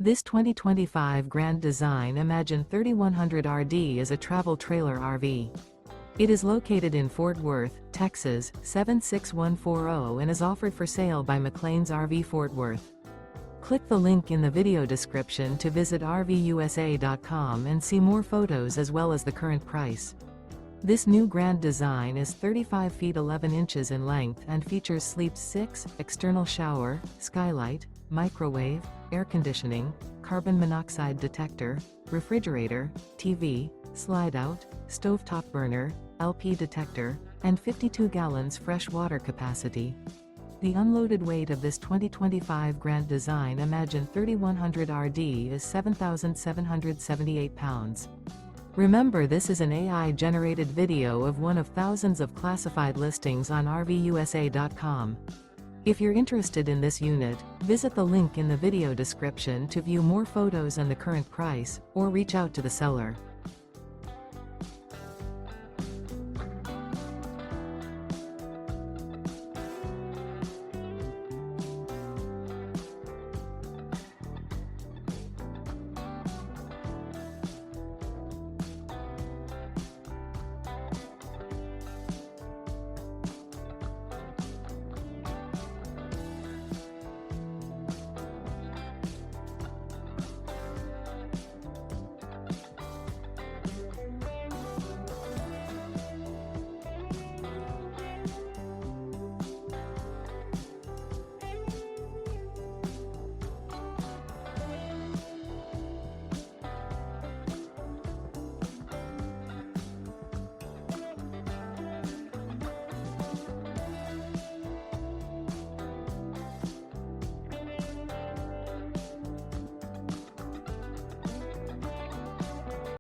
This 2025 Grand Design Imagine 3100RD is a travel trailer RV. It is located in Fort Worth, Texas, 76140 and is offered for sale by McClain's RV Fort Worth. Click the link in the video description to visit RVUSA.com and see more photos as well as the current price. This new Grand Design is 35 feet 11 inches in length and features Sleep 6, external shower, skylight, microwave, air conditioning, carbon monoxide detector, refrigerator, TV, slide-out, stovetop burner, LP detector, and 52 gallons fresh water capacity. The unloaded weight of this 2025 Grand Design Imagine 3100RD is 7,778 pounds. Remember, this is an AI-generated video of one of thousands of classified listings on RVUSA.com. If you're interested in this unit, visit the link in the video description to view more photos and the current price, or reach out to the seller.